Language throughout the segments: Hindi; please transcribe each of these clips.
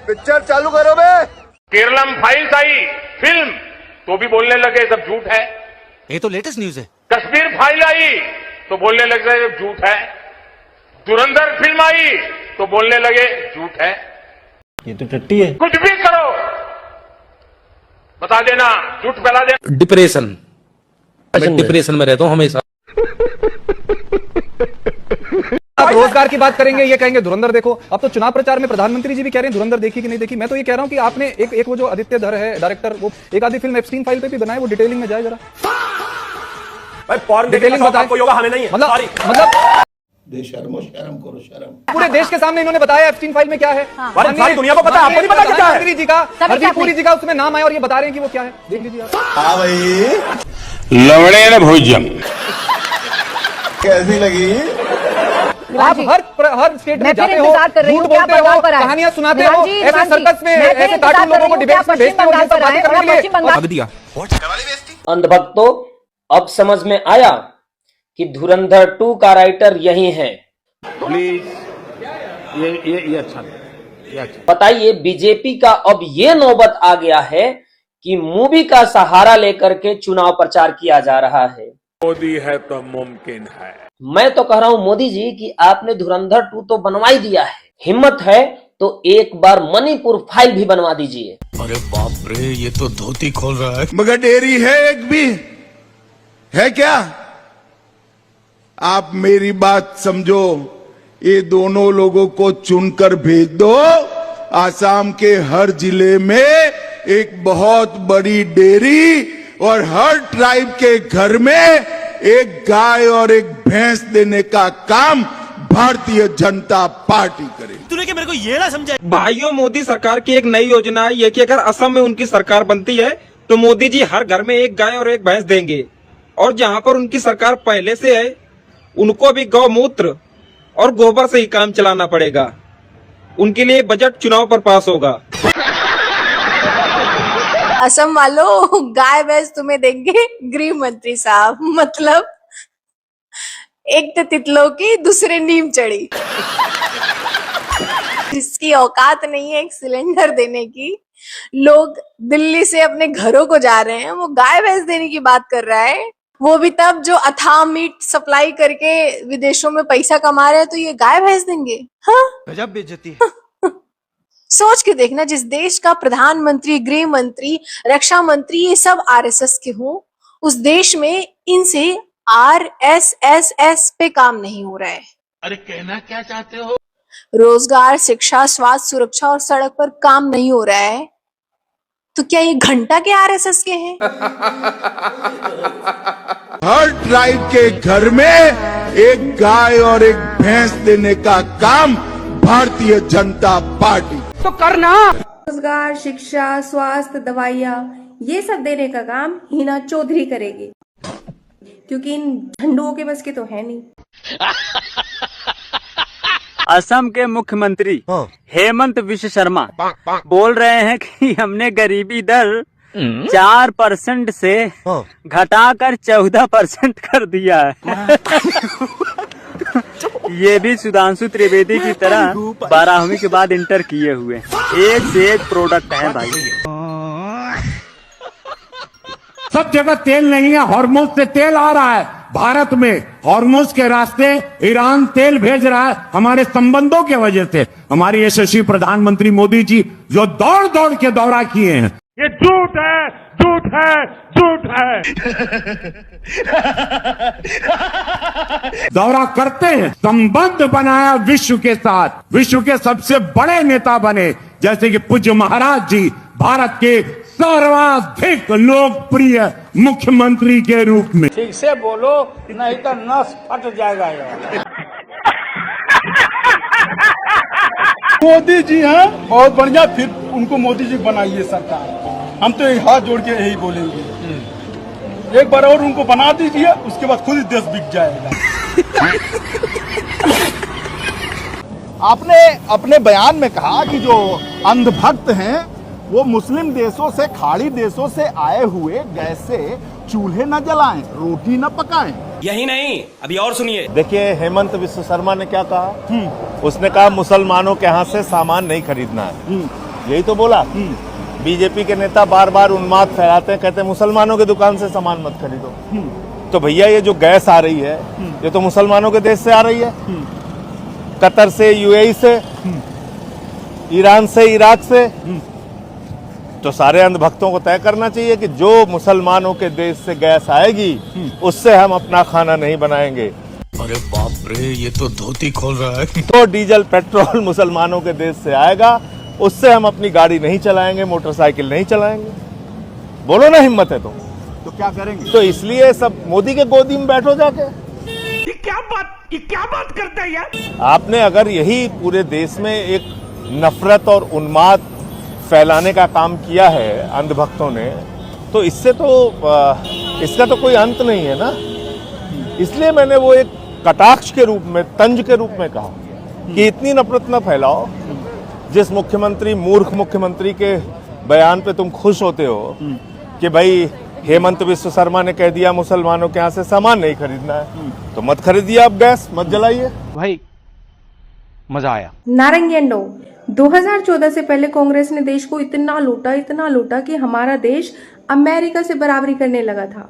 पिक्चर चालू करो बे। केरलम फाइल्स आई फिल्म तो भी बोलने लगे सब झूठ है। ये तो लेटेस्ट न्यूज है। कश्मीर फाइल आई तो बोलने लगे सब झूठ है। धुरंधर फिल्म आई तो बोलने लगे झूठ है। ये तो टट्टी है। कुछ भी करो बता देना, झूठ फैला देना। डिप्रेशन, मैं डिप्रेशन में रहता हूँ हमेशा। आप रोजगार की बात करेंगे, ये कहेंगे धुरंधर देखो। अब तो चुनाव प्रचार में प्रधानमंत्री जी भी कह रहे हैं धुरंधर देखी कि नहीं देखी। मैं तो ये कह रहा हूं कि आपने एक वो जो आदित्य धर है डायरेक्टर, वो एक आधी फिल्म एप्स्टीन फाइल पे भी बनाए, वो डिटेलिंग में जाए जरा। भाई पॉर्न डिटेलिंग बताएं। योगा हमें नहीं है। मतलब शर्म करो शर्म। पूरे देश के सामने इन्होंने बताया एप्स्टीन फाइल में क्या है। सारी दुनिया को पता है, आपको नहीं पता क्या है। प्रधानमंत्री जी का, हरदीप पुरी जी का उसमें नाम आया और ये बता रहे हैं कि वो क्या है। देख लीजिए आप। हाँ भाई, लवड़े न भोजन कैसी लगी? आप हर स्टेट में जाते हो, झूठ बोलते हो, कहानियां सुनाते हो, ऐसे सर्कस में ऐसे कार्टून लोगों को डिबेट्स में भेजते हो, ये सब बातें करने के लिए। अंधभक्तों, अब समझ में आया कि धुरंधर 2 का राइटर यही है। प्लीज ये अच्छा बताइए, बीजेपी का अब ये नौबत आ गया है कि मूवी का सहारा लेकर के चुनाव प्रचार किया जा रहा है। मोदी है तो मुमकिन है। मैं तो कह रहा हूं मोदी जी कि आपने धुरंधर 2 तो बनवा ही दिया है, हिम्मत है तो एक बार मणिपुर फाइल भी बनवा दीजिए। अरे बाप रे, ये तो धोती खोल रहा है। मगर डेरी है एक भी है क्या? आप मेरी बात समझो, ये दोनों लोगों को चुनकर भेज दो। आसाम के हर जिले में एक बहुत बड़ी डेयरी और हर ट्राइब के घर में एक गाय और एक भैंस देने का काम भारतीय जनता पार्टी करे। तूने क्या मेरे को ये ना समझा? भाइयों, मोदी सरकार की एक नई योजना है ये कि अगर असम में उनकी सरकार बनती है तो मोदी जी हर घर में एक गाय और एक भैंस देंगे, और जहां पर उनकी सरकार पहले से है उनको भी गौमूत्र और गोबर से ही काम चलाना पड़ेगा। उनके लिए बजट चुनाव पर पास होगा। असम वालों, गाय भैंस तुम्हें देंगे गृह मंत्री साहब। मतलब एक तो तितलों की, दूसरे नीम चढ़ी। जिसकी औकात नहीं है एक सिलेंडर देने की, लोग दिल्ली से अपने घरों को जा रहे हैं, वो गाय भैंस देने की बात कर रहा है। वो भी तब जो अथाह मीट सप्लाई करके विदेशों में पैसा कमा रहे हैं, तो ये गाय भैंस देंगे? हाँ, गजब बेइज्जती। सोच के देखना, जिस देश का प्रधानमंत्री, गृह मंत्री, रक्षा मंत्री ये सब आरएसएस के हों, उस देश में इनसे आरएसएस पे काम नहीं हो रहा है। अरे कहना क्या चाहते हो? रोजगार, शिक्षा, स्वास्थ्य, सुरक्षा और सड़क पर काम नहीं हो रहा है, तो क्या ये घंटा के आरएसएस के हैं? हर ट्राइब के घर में एक गाय और एक भैंस देने का काम भारतीय जनता पार्टी तो करना। रोजगार, शिक्षा, स्वास्थ्य, दवाइयाँ, ये सब देने का काम हिना चौधरी करेगी, क्योंकि इन झंडुओं के बस के तो है नहीं। असम के मुख्यमंत्री हेमंत विश्व शर्मा बोल रहे हैं कि हमने गरीबी दर 4% से घटाकर 14% कर दिया है। ये भी सुधांशु त्रिवेदी की तरह 12वीं के बाद इंटर किए हुए, एक से एक प्रोडक्ट है भाई। सब जगह तेल नहीं है, हॉर्मोज से तेल आ रहा है भारत में। हॉर्मोज के रास्ते ईरान तेल भेज रहा है हमारे संबंधों के वजह से। हमारे यशस्वी प्रधानमंत्री मोदी जी जो दौड़ दौड़ के दौरा किए हैं, ये झूठ है, झूठ है, झूठ है। दौरा करते हैं, संबंध बनाया विश्व के साथ, विश्व के सबसे बड़े नेता बने, जैसे कि पूज्य महाराज जी भारत के सर्वाधिक लोकप्रिय मुख्यमंत्री के रूप में। ठीक से बोलो, नहीं तो नस फट जाएगा यार। मोदी जी हैं बहुत बढ़िया, फिर उनको मोदी जी बनाइए सरकार। हम तो हाथ जोड़ के यही बोलेंगे, एक बार और उनको बना दीजिए, उसके बाद खुद ही देश बिक जाएगा। आपने अपने बयान में कहा कि जो अंधभक्त हैं वो मुस्लिम देशों से, खाड़ी देशों से आए हुए गैस से चूल्हे न जलाएं, रोटी न पकाएं। यही नहीं, अभी और सुनिए। देखिए, हेमंत विश्व शर्मा ने क्या कहा? उसने कहा मुसलमानों के हाथ से सामान नहीं खरीदना है। यही तो बोला। बीजेपी के नेता बार बार उन्माद फैलाते हैं, कहते हैं मुसलमानों की दुकान से सामान मत खरीदो। तो भैया ये जो गैस आ रही है ये तो मुसलमानों के देश से आ रही है, कतर से, यूएई से, ईरान से, इराक से। तो सारे अंधभक्तों को तय करना चाहिए कि जो मुसलमानों के देश से गैस आएगी उससे हम अपना खाना नहीं बनाएंगे। अरे बाप रे, ये तो धोती खोल रहा है। तो डीजल पेट्रोल मुसलमानों के देश से आएगा, उससे हम अपनी गाड़ी नहीं चलाएंगे, मोटरसाइकिल नहीं चलाएंगे। बोलो ना, हिम्मत है तो क्या करेंगे? तो इसलिए सब मोदी के गोदी में बैठो जाके। ये क्या बात करते हैं यार? आपने अगर यही पूरे देश में एक नफरत और उन्माद फैलाने का काम किया है अंधभक्तों ने, तो इससे तो इसका तो कोई अंत नहीं है ना। इसलिए मैंने वो एक कटाक्ष के रूप में, तंज के रूप में कहा कि इतनी नफरत न फैलाओ। जिस मुख्यमंत्री, मूर्ख मुख्यमंत्री के बयान पे तुम खुश होते हो कि भाई हेमंत विश्व शर्मा ने कह दिया मुसलमानों के यहाँ से सामान नहीं खरीदना है, तो मत खरीदिए, आप गैस मत जलाइए। भाई मजा आया। नारंगी अंडो 2014 से पहले कांग्रेस ने देश को इतना लूटा कि हमारा देश अमेरिका से बराबरी करने लगा था।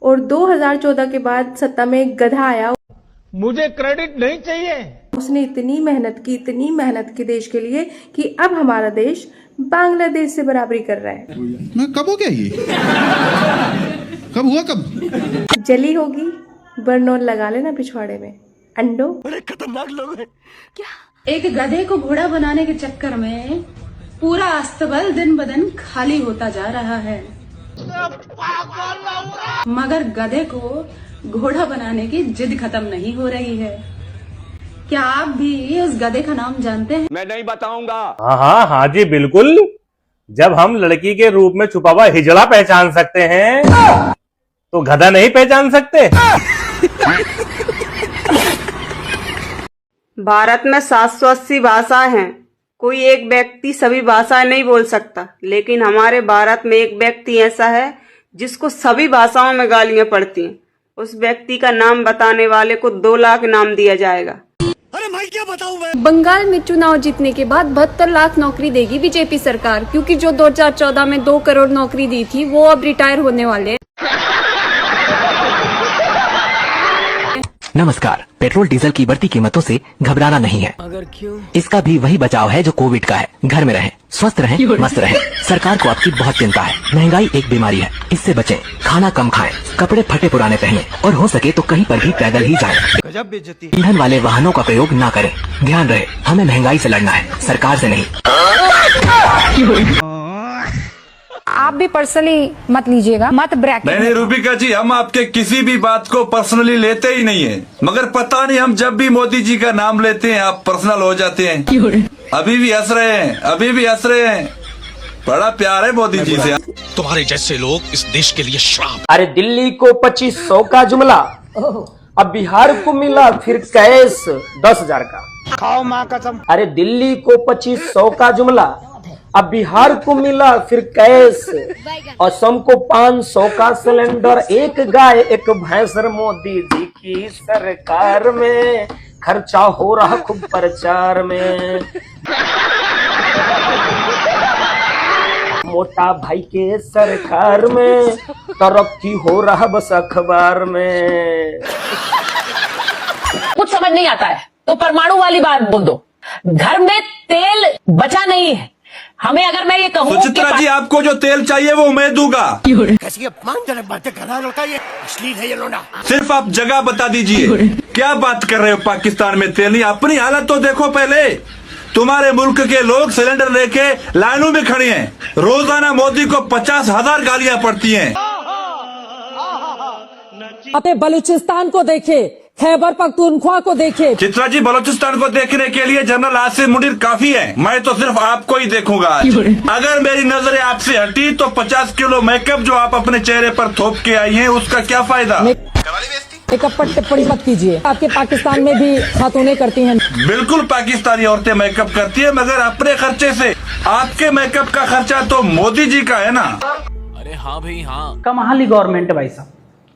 और 2014 के बाद सत्ता में एक गधा आया, मुझे क्रेडिट नहीं चाहिए। उसने इतनी मेहनत की देश के लिए कि अब हमारा देश बांग्लादेश से बराबरी कर रहा है। मैं कब हो गया ये? कब हुआ? कब जली होगी, बर्नौल लगा लेना पिछवाड़े में। अंडो बड़े खतरनाक लोग हैं। एक गधे को घोड़ा बनाने के चक्कर में पूरा अस्तबल दिन ब दिन खाली होता जा रहा है, मगर गधे को घोड़ा बनाने की जिद खत्म नहीं हो रही है। क्या आप भी उस गधे का नाम जानते हैं? मैं नहीं बताऊंगा। हाँ जी बिल्कुल। जब हम लड़की के रूप में छुपा हुआ हिजड़ा पहचान सकते हैं तो गधा नहीं पहचान सकते? भारत में 780 भाषाएं हैं। कोई एक व्यक्ति सभी भाषाएं नहीं बोल सकता, लेकिन हमारे भारत में एक व्यक्ति ऐसा है जिसको सभी भाषाओं में गालियां पड़ती हैं। उस व्यक्ति का नाम बताने वाले को 2 लाख इनाम दिया जाएगा। अरे भाई क्या बताऊं मैं? बंगाल में चुनाव जीतने के बाद 72 लाख नौकरी देगी बीजेपी सरकार, क्योंकि जो 2014 में 2 करोड़ नौकरी दी थी वो अब रिटायर होने वाले। नमस्कार। पेट्रोल डीजल की बढ़ती कीमतों से घबराना नहीं है। अगर क्यों? इसका भी वही बचाव है जो कोविड का है। घर में रहें, स्वस्थ रहें, मस्त रहें। सरकार को आपकी बहुत चिंता है। महंगाई एक बीमारी है, इससे बचें। खाना कम खाएं, कपड़े फटे पुराने पहने और हो सके तो कहीं पर भी पैदल ही जाएं। गजब बेइज्जती। ईंधन वाले वाहनों का प्रयोग ना करें। ध्यान रहे, हमें महंगाई से लड़ना है, सरकार से नहीं। आप भी पर्सनली मत लीजिएगा, मत ब्रैकेट। नहीं रूबिका जी, हम आपके किसी भी बात को पर्सनली लेते ही नहीं है, मगर पता नहीं हम जब भी मोदी जी का नाम लेते हैं आप पर्सनल हो जाते हैं। अभी भी हंस रहे हैं। बड़ा प्यार है मोदी जी से। तुम्हारे जैसे लोग इस देश के लिए श्राप। अरे दिल्ली को 2500 का जुमला, अब बिहार को मिला फिर कैश 10,000 का। खाओ माँ कसम। अरे दिल्ली को 2500 का जुमला, अब बिहार को मिला फिर कैश। असम को 500 का सिलेंडर, एक गाय एक भैंस। मोदी जी की सरकार में खर्चा हो रहा खूब प्रचार में। मोटा भाई के सरकार में तरक्की हो रहा बस अखबार में। कुछ समझ नहीं आता है तो परमाणु वाली बात बोल दो। घर में तेल बचा नहीं है, हमें अगर मैं ये कहूँ सुचित्रा जी, आपको जो तेल चाहिए वो मैं दूंगा। कैसी अपमानजनक बातें कर रहा है लड़का, ये अश्लील है ये लोना। सिर्फ आप जगह बता दीजिए। क्या बात कर रहे हो? पाकिस्तान में तेल नहीं? अपनी हालत तो देखो पहले। तुम्हारे मुल्क के लोग सिलेंडर लेके लाइनों में खड़े हैं। रोजाना मोदी को 50,000 गालियां पड़ती हैं। अपने बलूचिस्तान को देखे, खैबर पख्तूनख्वा को देखे। चित्रा जी, बलोचिस्तान को देखने के लिए जनरल आसिफ मुनीर काफी है। मैं तो सिर्फ आपको ही देखूंगा आज। अगर मेरी नजरें आपसे हटी तो 50 किलो मेकअप जो आप अपने चेहरे पर थोप के आई हैं उसका क्या फायदा? मेकअप पर टिप्पणी मत कीजिए। आपके पाकिस्तान में भी खातूनें करती हैं। बिल्कुल पाकिस्तानी औरतें मेकअप करती है, मगर अपने खर्चे से। आपके मेकअप का खर्चा तो मोदी जी का है ना। अरे हाँ भाई हाँ। कमाली गवर्नमेंट है भाई साहब।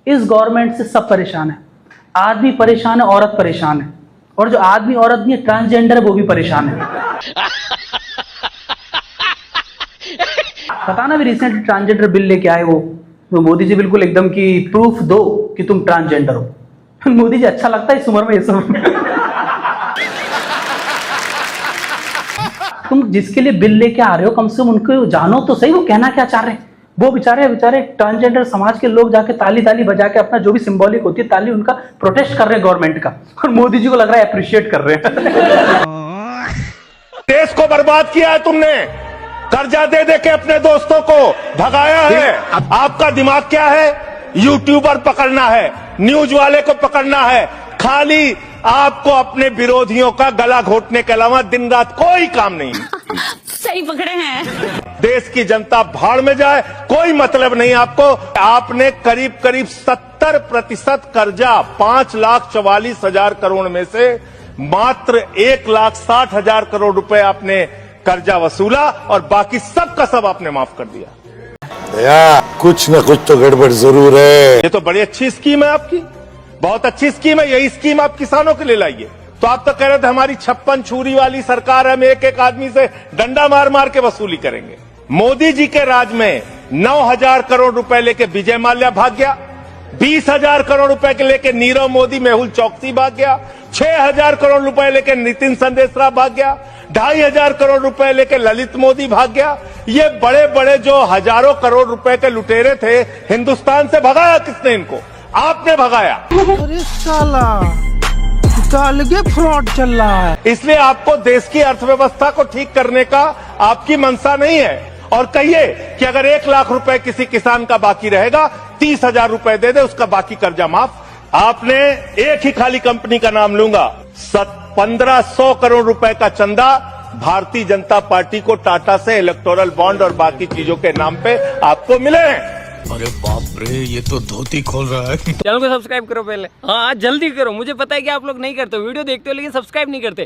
इस गवर्नमेंट से सब परेशान है। आदमी परेशान है, औरत परेशान है, और जो आदमी औरत नहीं है, ट्रांसजेंडर है, वो भी परेशान है। पता ना भी रिसेंट ट्रांसजेंडर बिल लेके आए वो, तो मोदी जी बिल्कुल एकदम कि प्रूफ दो कि तुम ट्रांसजेंडर हो। मोदी जी अच्छा लगता है इस उम्र में ये सब। तुम जिसके लिए बिल लेके आ रहे हो कम से कम उनको जानो तो सही वो कहना क्या चाह रहे हैं। वो बेचारे ट्रांसजेंडर समाज के लोग जाके ताली ताली बजा के अपना जो भी सिंबॉलिक होती है ताली उनका प्रोटेस्ट कर रहे हैं गवर्नमेंट का, और मोदी जी को लग रहा है अप्रिशिएट कर रहे हैं। देश को बर्बाद किया है तुमने, कर्जा दे दे के अपने दोस्तों को भगाया है। आपका दिमाग क्या है? यूट्यूबर पकड़ना है, न्यूज वाले को पकड़ना है, खाली आपको अपने विरोधियों का गला घोटने के अलावा दिन रात कोई काम नहीं। सही पकड़े हैं। देश की जनता भाड़ में जाए, कोई मतलब नहीं आपको। आपने करीब करीब 70% कर्जा 5,44,000 करोड़ में से मात्र 1,60,000 करोड़ रुपए आपने कर्जा वसूला और बाकी सब का सब आपने माफ कर दिया। कुछ न कुछ तो गड़बड़ जरूर है। ये तो बड़ी अच्छी स्कीम है आपकी, बहुत अच्छी स्कीम है। यही स्कीम आप किसानों के लिए लाइए। तो आप तो कह रहे थे हमारी 56 छुरी वाली सरकार है, हम एक एक आदमी से डंडा मार मार के वसूली करेंगे। मोदी जी के राज में 9,000 करोड़ रुपए लेके विजय माल्या भाग गया, 20,000 करोड़ रुपए के लेके नीरव मोदी मेहुल चौकसी भाग गया, 6,000 करोड़ रुपए लेके नितिन संदेशरा भाग गया, 2,500 करोड़ रुपए लेके ललित मोदी भाग गया। ये बड़े बड़े जो हजारों करोड़ रुपए के लुटेरे थे, हिंदुस्तान से भगाया किसने इनको? आपने भगाया। अरे साला अलगे फ्रॉड चल रहा है। इसलिए आपको देश की अर्थव्यवस्था को ठीक करने का आपकी मंशा नहीं है। और कहिए कि अगर 1 लाख रुपए किसी किसान का बाकी रहेगा, 30,000 रुपए दे दे, उसका बाकी कर्जा माफ। आपने एक ही खाली कंपनी का नाम लूंगा, 1,500 करोड़ रुपए का चंदा भारतीय जनता पार्टी को टाटा से इलेक्टोरल बॉन्ड और बाकी चीजों के नाम पे आपको मिले हैं। अरे बाप रे, ये तो धोती खोल रहा है। चैनल को सब्सक्राइब करो पहले, हाँ जल्दी करो। मुझे पता है कि आप लोग नहीं करते, वीडियो देखते हो लेकिन सब्सक्राइब नहीं करते।